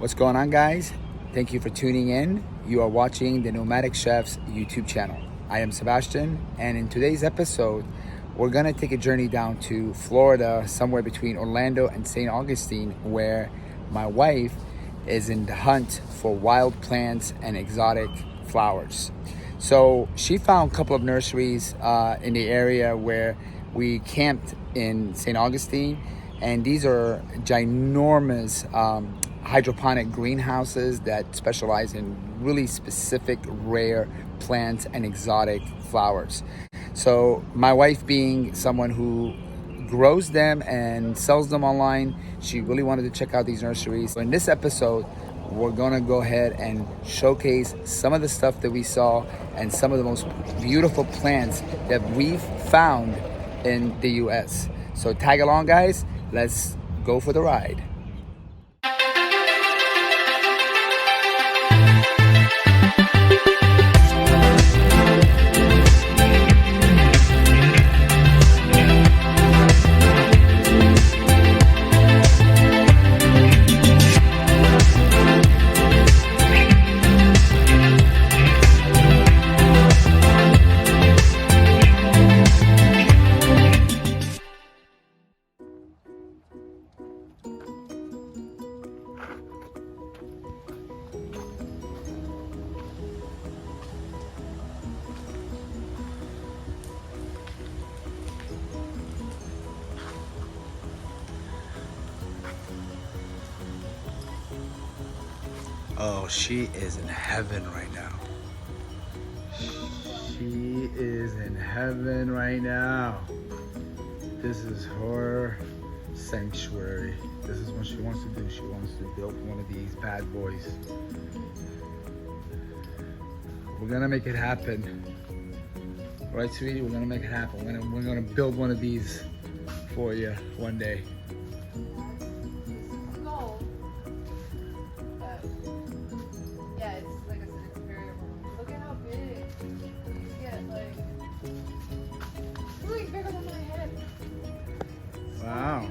What's going on, guys? Thank you for tuning in. You are watching the Nomadic Chef's YouTube channel. I am Sebastian, and in today's episode, we're gonna take a journey down to Florida, somewhere between Orlando and St. Augustine, where my wife is in the hunt for wild plants and exotic flowers. So she found a couple of nurseries in the area where we camped in St. Augustine, and these are ginormous hydroponic greenhouses that specialize in really specific rare plants and exotic flowers. So my wife, being someone who grows them and sells them online, she really wanted to check out these nurseries. So in this episode, we're gonna go ahead and showcase some of the stuff that we saw and some of the most beautiful plants that we've found in the US. So tag along, guys. Let's go for the ride. Oh, she is in heaven right now. She is in heaven right now. This is her sanctuary. This is what she wants to do. She wants to build one of these bad boys. We're gonna make it happen. Right, sweetie? We're gonna make it happen. We're gonna build one of these for you one day. Wow.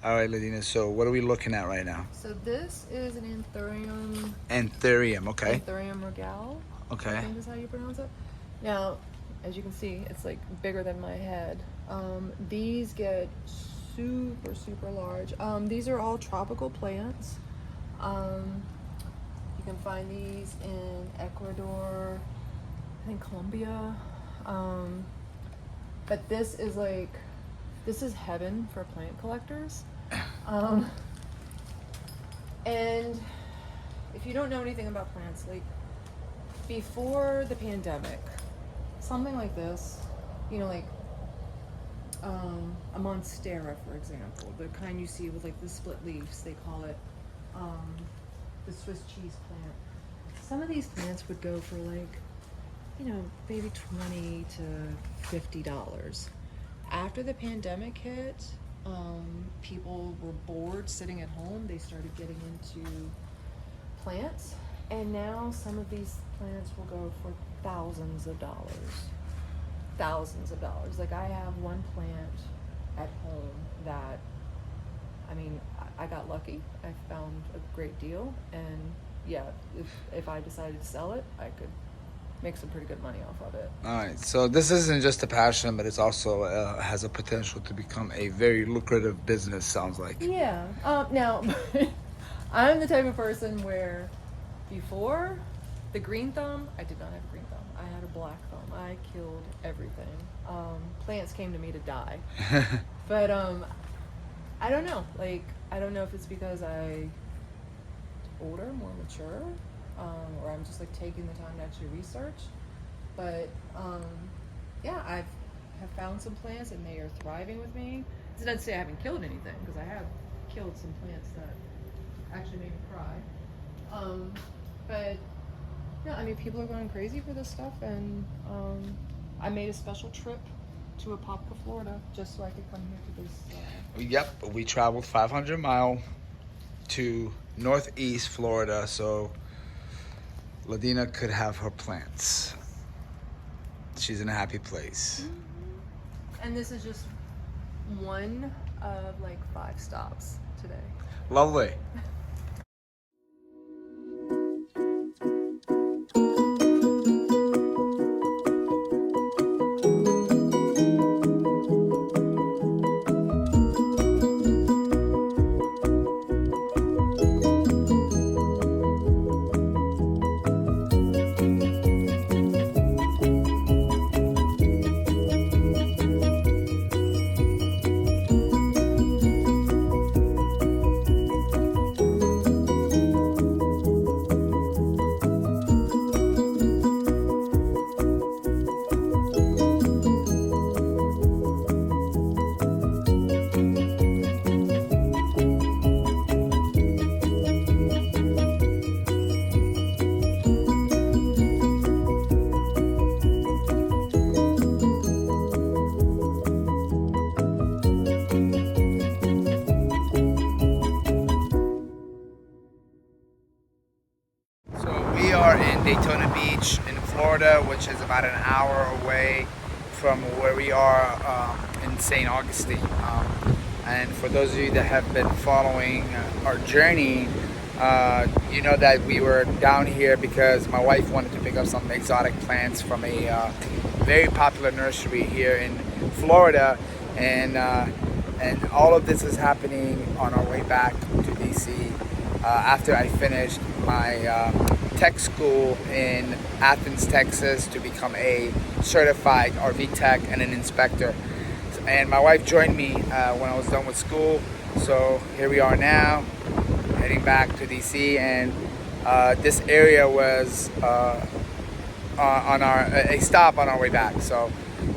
All right, Ladina, so what are we looking at right now? So this is an anthurium. Anthurium, okay. Anthurium regale. Okay. I think is how you pronounce it. Now, as you can see, it's like bigger than my head. These get super large. These are all tropical plants. You can find these in Ecuador, I think Colombia. But this is heaven for plant collectors. And if you don't know anything about plants, like before the pandemic, something like this, you know, like a monstera, for example, the kind you see with like the split leaves, they call it the Swiss cheese plant. Some of these plants would go for like, you know, maybe $20 to $50. After the pandemic hit, people were bored sitting at home. They started getting into plants, and now some of these plants will go for thousands of dollars. Like I have one plant at home that, I mean, I got lucky. I found a great deal, and yeah, if I decided to sell it, I could make some pretty good money off of it. All right, so this isn't just a passion, but it's also has a potential to become a very lucrative business, sounds like. Yeah. Now, I'm the type of person where before the green thumb, I did not have a green thumb. I had a black thumb. I killed everything. Plants came to me to die. But I don't know. Like, I don't know if it's because I'm older, more mature, or I'm just like taking the time to actually research. But yeah, I have found some plants and they are thriving with me. It's not to say I haven't killed anything, because I have killed some plants that actually made me cry. But yeah, I mean, people are going crazy for this stuff, and I made a special trip to Apopka, Florida, just so I could come here to this Yep, we traveled 500 mile to northeast Florida so Ladina could have her plants. She's in a happy place. And this is just one of like 5 stops today. Lovely. We are in Daytona Beach in Florida, which is about an hour away from where we are in St. Augustine. And for those of you that have been following our journey, you know that we were down here because my wife wanted to pick up some exotic plants from a very popular nursery here in Florida. And all of this is happening on our way back to DC after I finished my tech school in Athens, Texas to become a certified RV tech and an inspector. And my wife joined me when I was done with school. So here we are now, heading back to DC, and this area was on a stop on our way back. So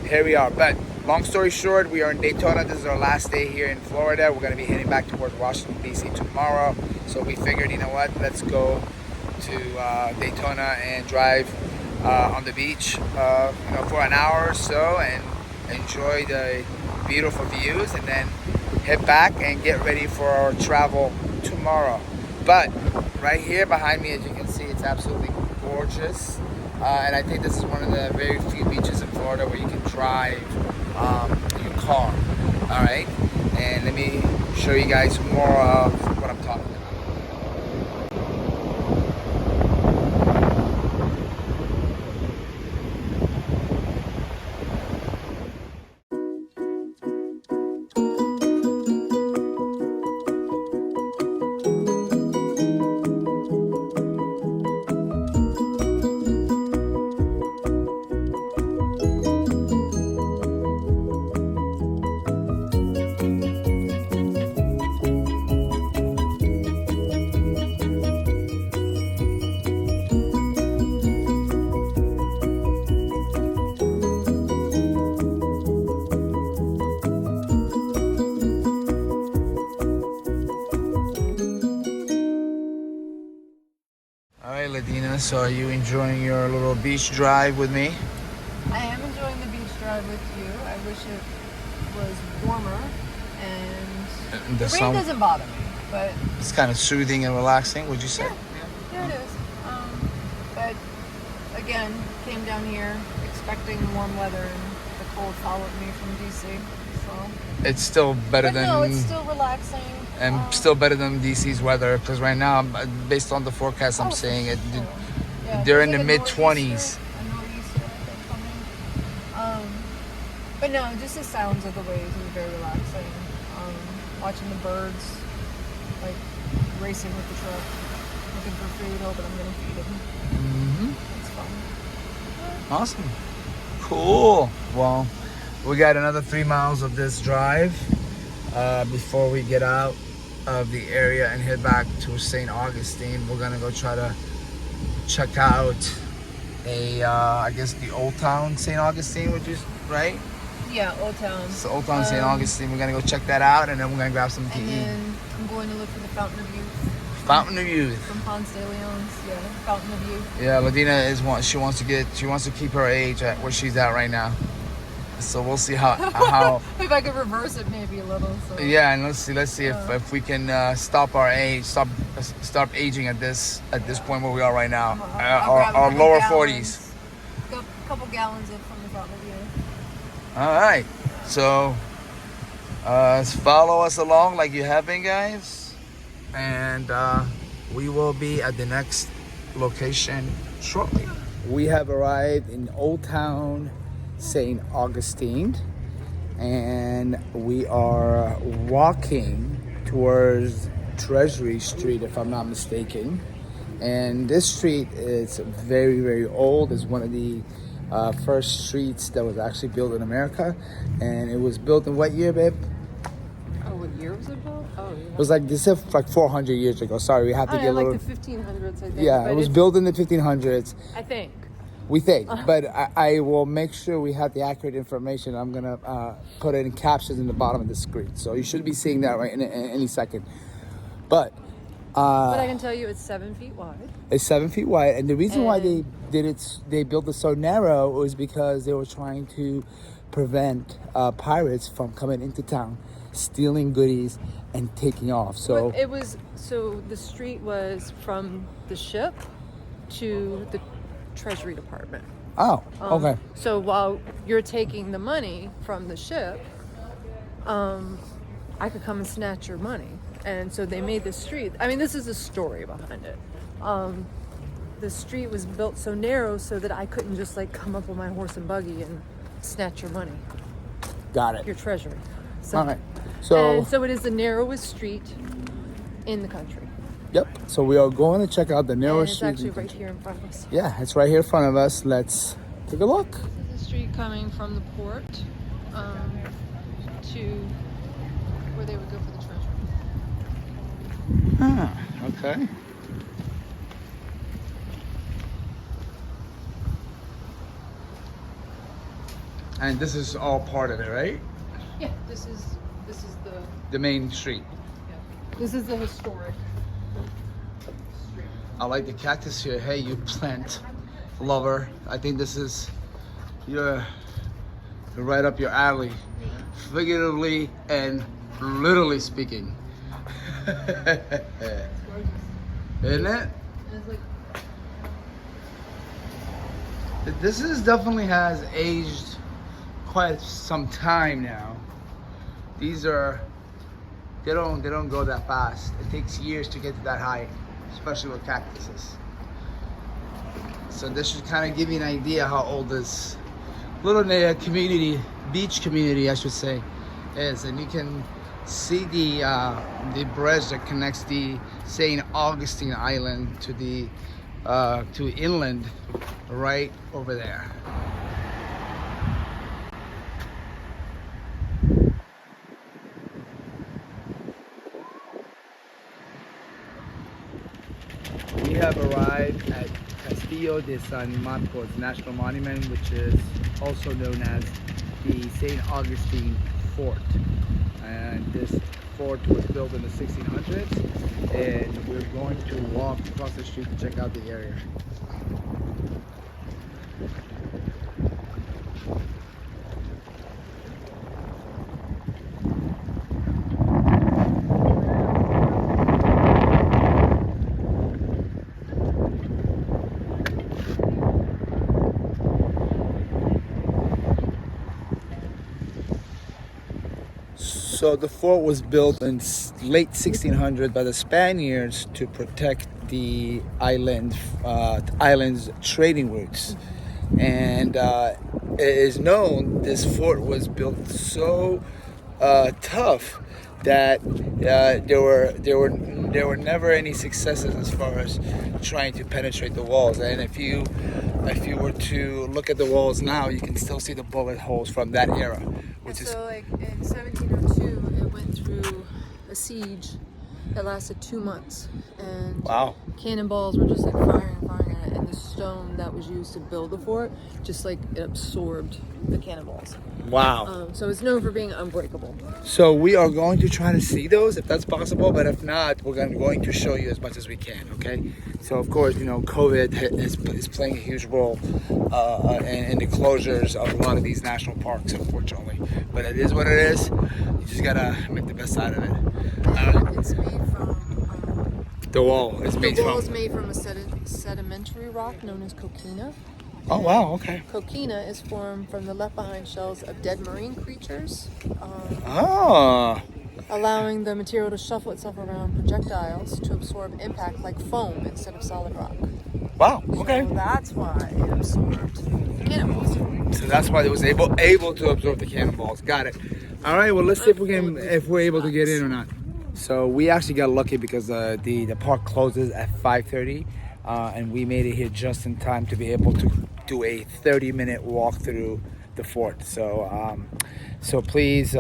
here we are. But long story short, we are in Daytona. This is our last day here in Florida. We're going to be heading back towards Washington, D.C. tomorrow. So we figured, you know what, let's go to Daytona and drive on the beach for an hour or so and enjoy the beautiful views, and then head back and get ready for our travel tomorrow. But right here behind me, as you can see, it's absolutely gorgeous. And I think this is one of the very few beaches in Florida where you can drive your car. All right, and let me show you guys more of what I'm talking about. Alright, Ladina, so are you enjoying your little beach drive with me? I am enjoying the beach drive with you. I wish it was warmer, and the rain sun doesn't bother me, but it's kind of soothing and relaxing, would you say? yeah, it is. But again, came down here expecting warm weather, and the cold followed me from DC. So It's still better than no, it's still relaxing. and still better than DC's weather, because right now, based on the forecast, I'm saying it. Sure. Yeah, They're in there's the like mid-20s. A nor'easter, I think, coming. But no, just the sounds of the waves is very relaxing. Watching the birds, like racing with the truck, looking for food, hoping I'm gonna feed them. It's fun. Awesome. Cool. Well, we got another 3 miles of this drive before we get out of the area and head back to St. Augustine. We're gonna go try to check out I guess the Old Town St. Augustine, which is right. Yeah, Old Town. It's the Old Town St. Augustine. We're gonna go check that out, and then we're gonna grab something to And eat. then I'm going to look for the Fountain of Youth. Fountain of Youth. From Ponce de Leon's, yeah, Fountain of Youth. Yeah, Ladina she wants to keep her age at where she's at right now. So we'll see how If I could reverse it maybe a little. So. yeah, and let's see if we can stop our age, stop aging at this point where we are right now, our lower 40s. A couple gallons in from the front of you. All right, so follow us along like you have been, guys, and we will be at the next location shortly. We have arrived in Old Town St. Augustine, and we are walking towards Treasury Street, if I'm not mistaken. And this street is very, very old. It's one of the first streets that was actually built in America, and it was built in what year, babe? Oh, what year was it built? Oh, yeah. It was like this is like 400 years ago. Sorry, we have to get a little. Like the 1500s, I think. Yeah, it was built in the 1500s. I think. We think, but I will make sure we have the accurate information. I'm gonna put it in captions in the bottom of the screen, so you should be seeing that right in any second. But I can tell you, it's 7 feet wide. It's 7 feet wide, and the reason why they built it so narrow was because they were trying to prevent pirates from coming into town, stealing goodies, and taking off. So the street was from the ship to the Treasury Department. Oh, okay. So while you're taking the money from the ship, I could come and snatch your money. And so they made this street. I mean, this is the story behind it. The street was built so narrow so that I couldn't just like come up with my horse and buggy and snatch your money. Got it. Your treasury. So, all right. So it is the narrowest street in the country. Yep. So we are going to check out the narrowest street. It's actually right here in front of us. Yeah, it's right here in front of us. Let's take a look. This is the street coming from the port to where they would go for the treasury. Ah, okay. And this is all part of it, right? Yeah, this is the main street. Yeah. This is the historic street. I like the cactus here. Hey, you plant lover. I think this is you're right up your alley, figuratively and literally speaking. Isn't it? This is definitely has aged quite some time now. These are they don't go that fast. It takes years to get to that height, especially with cactuses. So this should kind of give you an idea how old this little community, beach community, I should say, is. And you can see the bridge that connects the St. Augustine Island to the to inland, right over there. We have arrived at Castillo de San Marcos National Monument, which is also known as the St. Augustine Fort. And this fort was built in the 1600s, and we're going to walk across the street to check out the area. So the fort was built in late 1600 by the Spaniards to protect the island's trading routes. And it is known this fort was built so tough that there were never any successes as far as trying to penetrate the walls. And if you were to look at the walls now, you can still see the bullet holes from that era. So like in 1702, it went through a siege that lasted 2 months, and wow, cannonballs were just like firing at it, and the stone that was used to build the fort just like it absorbed the cannonballs. Wow. So it's known for being unbreakable. So we are going to try to see those if that's possible, but if not, we're going to show you as much as we can, okay? So of course, you know, COVID is playing a huge role in the closures of a lot of these national parks, unfortunately. But it is what it is. You just gotta make the best out of it. It's made from The wall is made the wall from... is made from a sedimentary rock known as coquina. Oh wow, okay. Coquina is formed from the left behind shells of dead marine creatures, Oh. allowing the material to shuffle itself around projectiles to absorb impact like foam instead of solid rock. Wow, okay. So that's why it absorbed cannonballs. So that's why it was able to absorb the cannonballs. Got it. All right. Well, let's see if we're able to get in or not. So we actually got lucky because the park closes at 5:30, and we made it here just in time to be able to do a 30-minute walk through the fort. So so please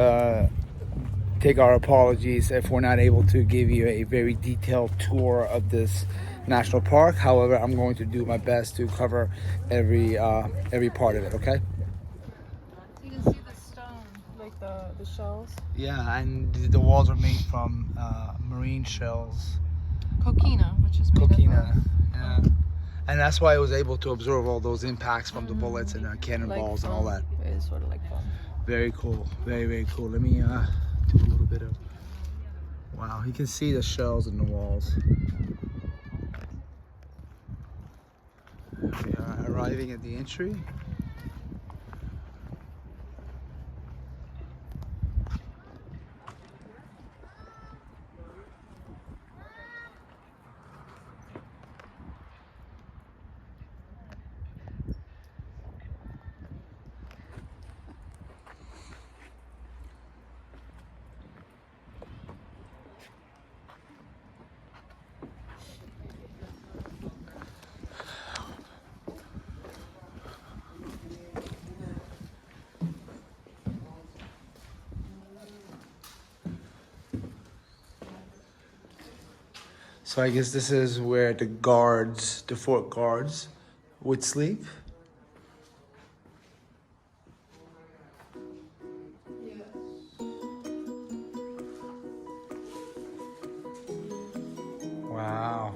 take our apologies if we're not able to give you a very detailed tour of this national park. However, I'm going to do my best to cover every part of it. Okay. You can see the stone, like the shells. Yeah, and the walls are made from marine shells. Coquina, which is made Coquina. of Yeah. And that's why it was able to absorb all those impacts from the bullets and cannonballs and all that. It is sort of like foam. Very cool. Very, very cool. Let me do a little bit of... Wow, you can see the shells in the walls. We are arriving at the entry. So I guess this is where the fort guards would sleep. Wow.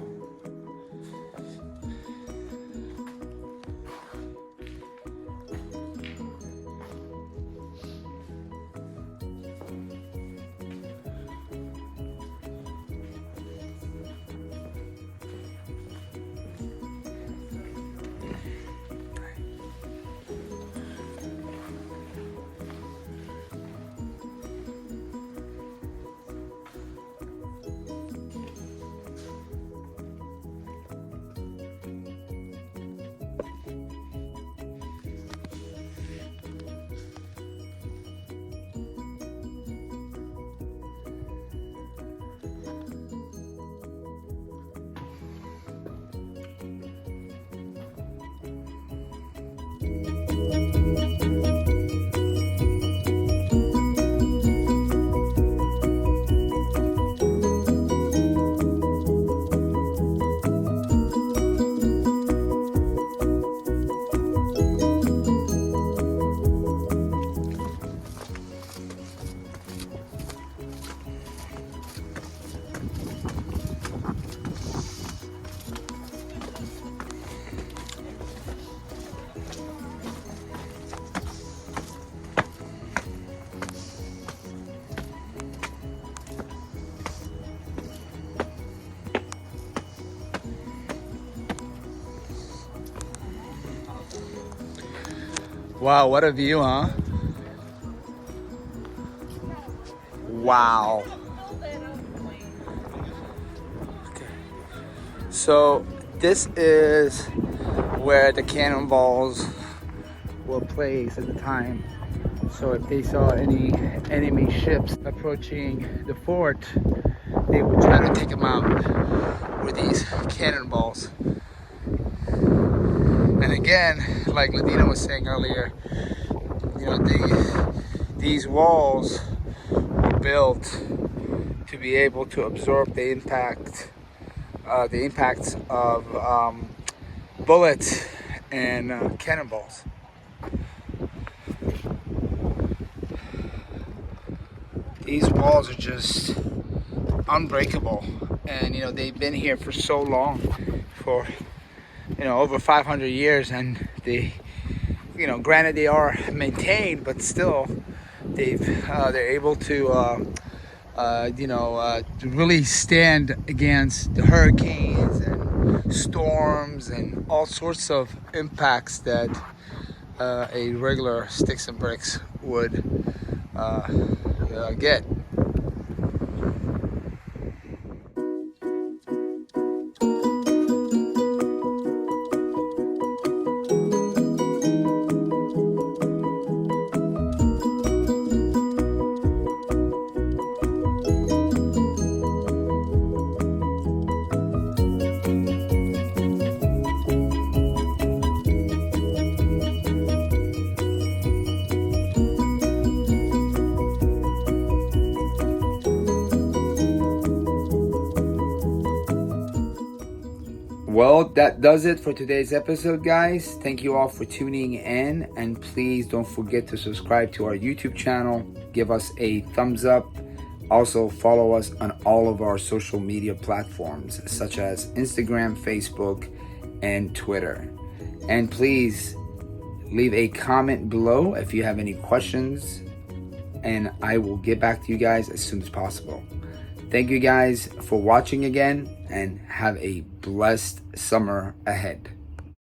Wow, what a view, huh? Wow. Okay. So this is where the cannonballs were placed at the time. So if they saw any enemy ships approaching the fort, they would try to take them out with these cannonballs. And again, like Ladina was saying earlier, you know, these walls were built to be able to absorb the impacts of bullets and cannonballs. These walls are just unbreakable, and they've been here for so long, for over 500 years, and they, granted they are maintained, but still they're able to to really stand against the hurricanes and storms and all sorts of impacts that a regular sticks and bricks would get. Well, that does it for today's episode, guys. Thank you all for tuning in, and please don't forget to subscribe to our YouTube channel. Give us a thumbs up. Also, follow us on all of our social media platforms, such as Instagram, Facebook, and Twitter. And please leave a comment below if you have any questions, and I will get back to you guys as soon as possible. Thank you guys for watching again, and have a blessed summer ahead.